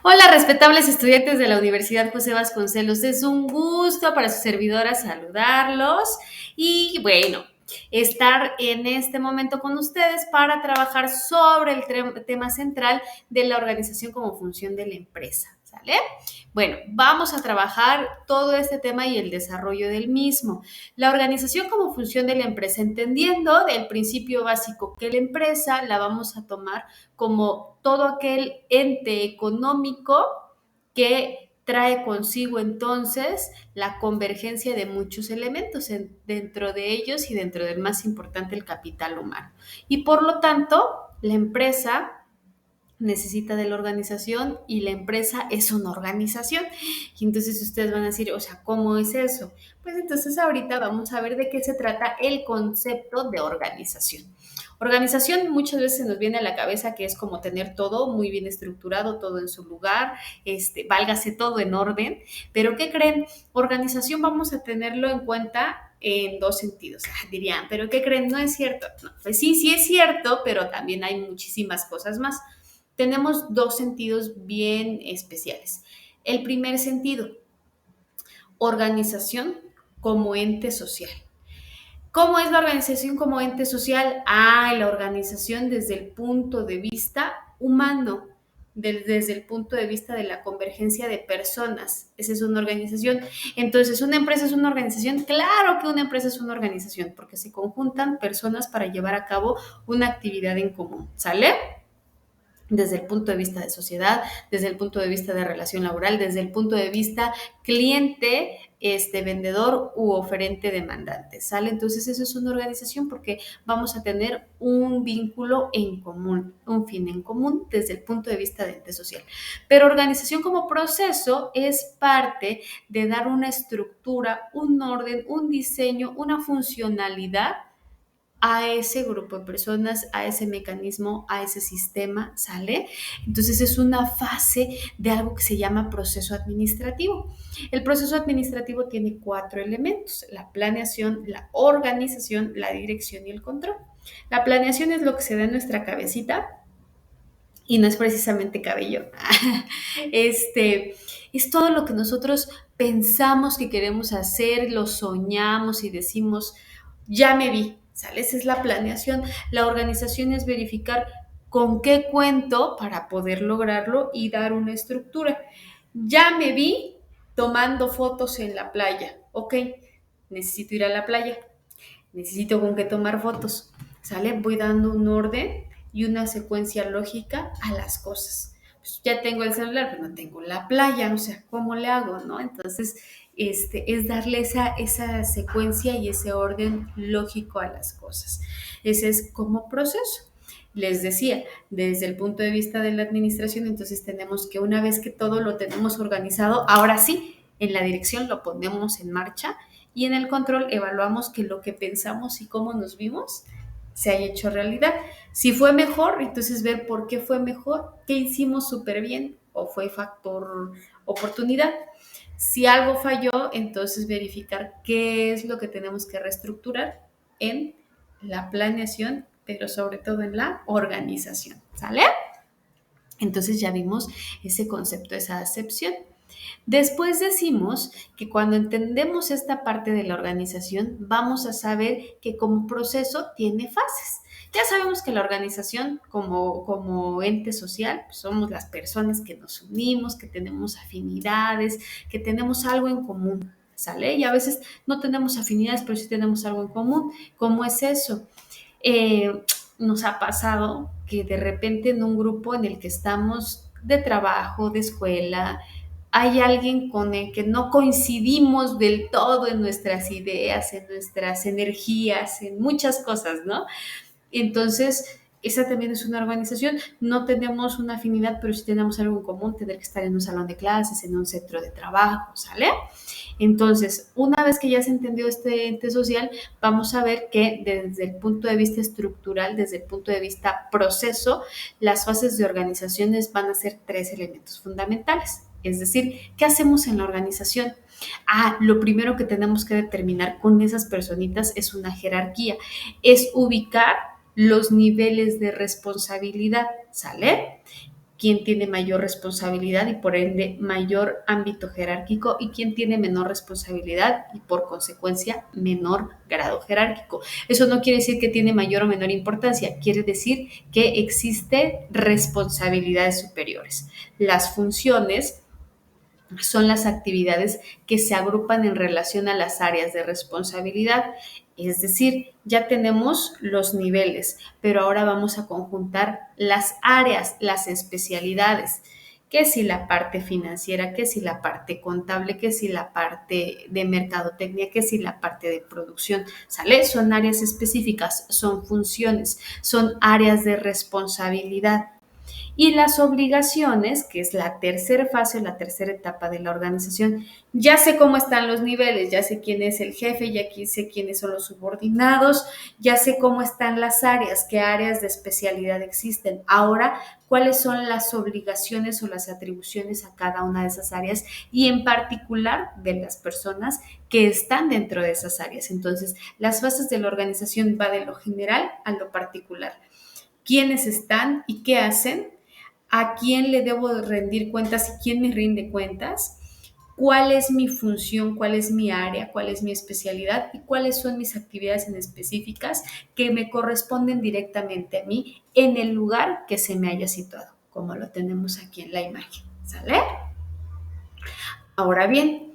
Hola, respetables estudiantes de la Universidad José Vasconcelos. Es un gusto para su servidora saludarlos y bueno, estar en este momento con ustedes para trabajar sobre el tema central de la organización como función de la empresa. ¿Sale? Bueno, vamos a trabajar todo este tema y el desarrollo del mismo. La organización como función de la empresa, entendiendo del principio básico que la empresa la vamos a tomar como todo aquel ente económico que trae consigo entonces la convergencia de muchos elementos dentro de ellos y dentro del más importante, el capital humano. Y por lo tanto, la empresa necesita de la organización y la empresa es una organización. Y entonces ustedes van a decir, o sea, ¿cómo es eso? Pues entonces ahorita vamos a ver de qué se trata el concepto de organización. Organización muchas veces nos viene a la cabeza que es como tener todo muy bien estructurado, todo en su lugar, válgase todo en orden, pero ¿qué creen? Organización vamos a tenerlo en cuenta en dos sentidos. Dirían, ¿pero qué creen? No es cierto. No, pues sí, sí es cierto, pero también hay muchísimas cosas más. Tenemos dos sentidos bien especiales. El primer sentido, organización como ente social. ¿Cómo es la organización como ente social? La organización desde el punto de vista humano, desde el punto de vista de la convergencia de personas. Esa es una organización. Entonces, ¿una empresa es una organización? Claro que una empresa es una organización, porque se conjuntan personas para llevar a cabo una actividad en común. ¿Sale? Desde el punto de vista de sociedad, desde el punto de vista de relación laboral, desde el punto de vista cliente, vendedor u oferente demandante, ¿sale? Entonces eso es una organización porque vamos a tener un vínculo en común, un fin en común desde el punto de vista de ente social. Pero organización como proceso es parte de dar una estructura, un orden, un diseño, una funcionalidad a ese grupo de personas, a ese mecanismo, a ese sistema, ¿sale? Entonces es una fase de algo que se llama proceso administrativo. El proceso administrativo tiene cuatro elementos: la planeación, la organización, la dirección y el control. La planeación es lo que se da en nuestra cabecita y no es precisamente cabello. Es todo lo que nosotros pensamos que queremos hacer, lo soñamos y decimos, ya me vi, ¿sale? Esa es la planeación. La organización es verificar con qué cuento para poder lograrlo y dar una estructura. Ya me vi tomando fotos en la playa. Ok, necesito ir a la playa, necesito con qué tomar fotos, ¿sale? Voy dando un orden y una secuencia lógica a las cosas. Pues ya tengo el celular, pero no tengo la playa, o sea, ¿cómo le hago, no? Entonces, es darle esa secuencia y ese orden lógico a las cosas. Ese es como proceso. Les decía, desde el punto de vista de la administración, entonces tenemos que una vez que todo lo tenemos organizado, ahora sí, en la dirección lo ponemos en marcha y en el control evaluamos que lo que pensamos y cómo nos vimos se haya hecho realidad. Si fue mejor, entonces ver por qué fue mejor, qué hicimos súper bien o fue factor oportunidad. Si algo falló, entonces verificar qué es lo que tenemos que reestructurar en la planeación, pero sobre todo en la organización. ¿Sale? Entonces ya vimos ese concepto, esa acepción. Después decimos que cuando entendemos esta parte de la organización, vamos a saber que como proceso tiene fases. Ya sabemos que la organización como ente social, pues somos las personas que nos unimos, que tenemos afinidades, que tenemos algo en común, ¿sale? Y a veces no tenemos afinidades, pero sí tenemos algo en común. ¿Cómo es eso? Eh, Nos ha pasado que de repente en un grupo en el que estamos de trabajo, de escuela, hay alguien con el que no coincidimos del todo en nuestras ideas, en nuestras energías, en muchas cosas, ¿no? Entonces, esa también es una organización. No tenemos una afinidad, pero sí tenemos algo en común, tener que estar en un salón de clases, en un centro de trabajo, ¿sale? Entonces, una vez que ya se entendió este ente social, vamos a ver que desde el punto de vista estructural, desde el punto de vista proceso, las fases de organizaciones van a ser tres elementos fundamentales. Es decir, ¿qué hacemos en la organización? Lo primero que tenemos que determinar con esas personitas es una jerarquía, es ubicar los niveles de responsabilidad, ¿sale? quién tiene mayor responsabilidad y por ende mayor ámbito jerárquico y quién tiene menor responsabilidad y por consecuencia menor grado jerárquico. Eso no quiere decir que tiene mayor o menor importancia, quiere decir que existen responsabilidades superiores. Las funciones son las actividades que se agrupan en relación a las áreas de responsabilidad. Es decir, ya tenemos los niveles, pero ahora vamos a conjuntar las áreas, las especialidades. Que si la parte financiera, que si la parte contable, que si la parte de mercadotecnia, que si la parte de producción, ¿sale? Son áreas específicas, son funciones, son áreas de responsabilidad. Y las obligaciones, que es la tercera fase o la tercera etapa de la organización, ya sé cómo están los niveles, ya sé quién es el jefe, ya sé quiénes son los subordinados, ya sé cómo están las áreas, qué áreas de especialidad existen. Ahora, cuáles son las obligaciones o las atribuciones a cada una de esas áreas y en particular de las personas que están dentro de esas áreas. Entonces, las fases de la organización va de lo general a lo particular. ¿Quiénes están y qué hacen? ¿A quién le debo rendir cuentas y quién me rinde cuentas? ¿Cuál es mi función? ¿Cuál es mi área? ¿Cuál es mi especialidad? ¿Y cuáles son mis actividades en específicas que me corresponden directamente a mí en el lugar que se me haya situado, como lo tenemos aquí en la imagen? ¿Sale? Ahora bien,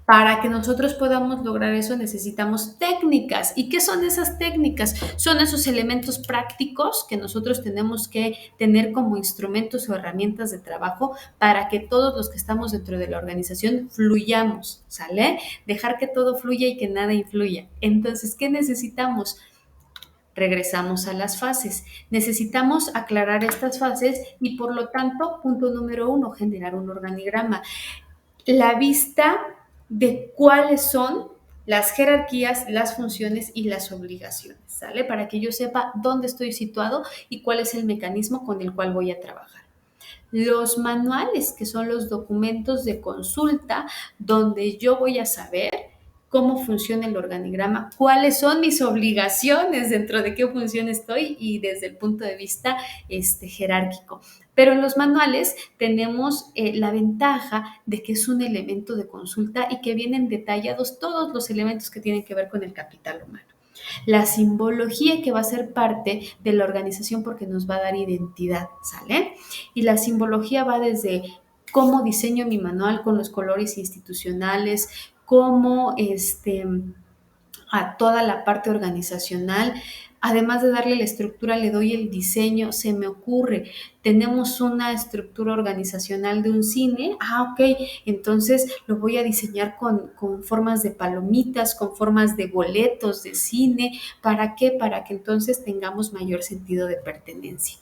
para que nosotros podamos lograr eso necesitamos técnicas. ¿Y qué son esas técnicas? Son esos elementos prácticos que nosotros tenemos que tener como instrumentos o herramientas de trabajo para que todos los que estamos dentro de la organización fluyamos, ¿sale? Dejar que todo fluya y que nada influya. Entonces, ¿qué necesitamos? Regresamos a las fases. Necesitamos aclarar estas fases y por lo tanto, punto número 1, generar un organigrama. La vista de cuáles son las jerarquías, las funciones y las obligaciones, ¿sale? Para que yo sepa dónde estoy situado y cuál es el mecanismo con el cual voy a trabajar. Los manuales, que son los documentos de consulta, donde yo voy a saber cómo funciona el organigrama, cuáles son mis obligaciones, dentro de qué función estoy y desde el punto de vista jerárquico. Pero en los manuales tenemos la ventaja de que es un elemento de consulta y que vienen detallados todos los elementos que tienen que ver con el capital humano. La simbología que va a ser parte de la organización porque nos va a dar identidad, ¿sale? Y la simbología va desde cómo diseño mi manual con los colores institucionales, cómo a toda la parte organizacional. Además de darle la estructura, le doy el diseño. Se me ocurre, tenemos una estructura organizacional de un cine. Ok, entonces lo voy a diseñar con formas de palomitas, con formas de boletos de cine. ¿Para qué? Para que entonces tengamos mayor sentido de pertenencia.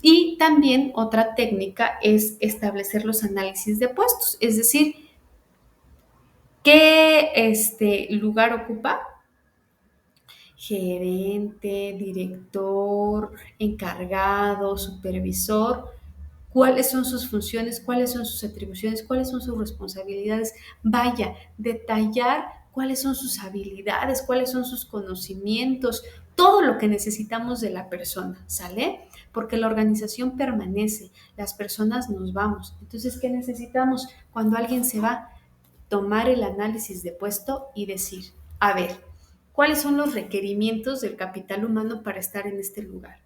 Y también otra técnica es establecer los análisis de puestos, es decir, ¿qué lugar ocupa? Gerente, director, encargado, supervisor, cuáles son sus funciones, cuáles son sus atribuciones, cuáles son sus responsabilidades. Vaya, detallar cuáles son sus habilidades, cuáles son sus conocimientos, todo lo que necesitamos de la persona, ¿sale? Porque la organización permanece, las personas nos vamos. Entonces, ¿qué necesitamos? Cuando alguien se va, tomar el análisis de puesto y decir, a ver, ¿cuáles son los requerimientos del capital humano para estar en este lugar?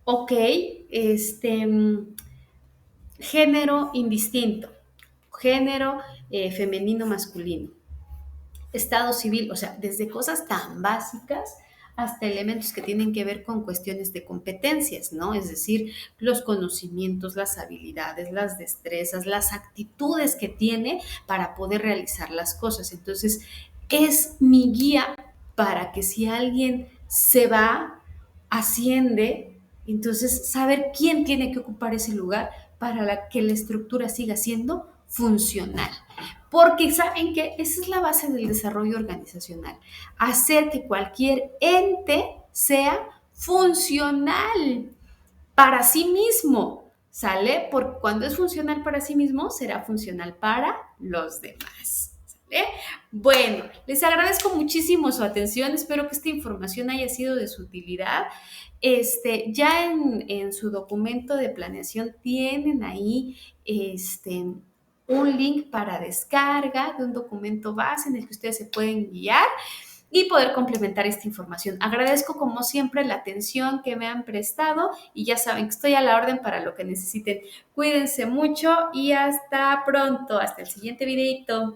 Ok, género indistinto, género femenino masculino, estado civil, o sea, desde cosas tan básicas hasta elementos que tienen que ver con cuestiones de competencias, ¿no? Es decir, los conocimientos, las habilidades, las destrezas, las actitudes que tiene para poder realizar las cosas. Entonces, es mi guía para que si alguien se va, asciende, entonces saber quién tiene que ocupar ese lugar para que la estructura siga siendo funcional. Porque saben que esa es la base del desarrollo organizacional, hacer que cualquier ente sea funcional para sí mismo, ¿sale? Porque cuando es funcional para sí mismo, será funcional para los demás. ¿vale? Bueno, les agradezco muchísimo su atención. Espero que esta información haya sido de su utilidad. Ya en su documento de planeación tienen ahí un link para descarga de un documento base en el que ustedes se pueden guiar y poder complementar esta información. Agradezco como siempre la atención que me han prestado y ya saben que estoy a la orden para lo que necesiten. Cuídense mucho y hasta pronto, hasta el siguiente videito.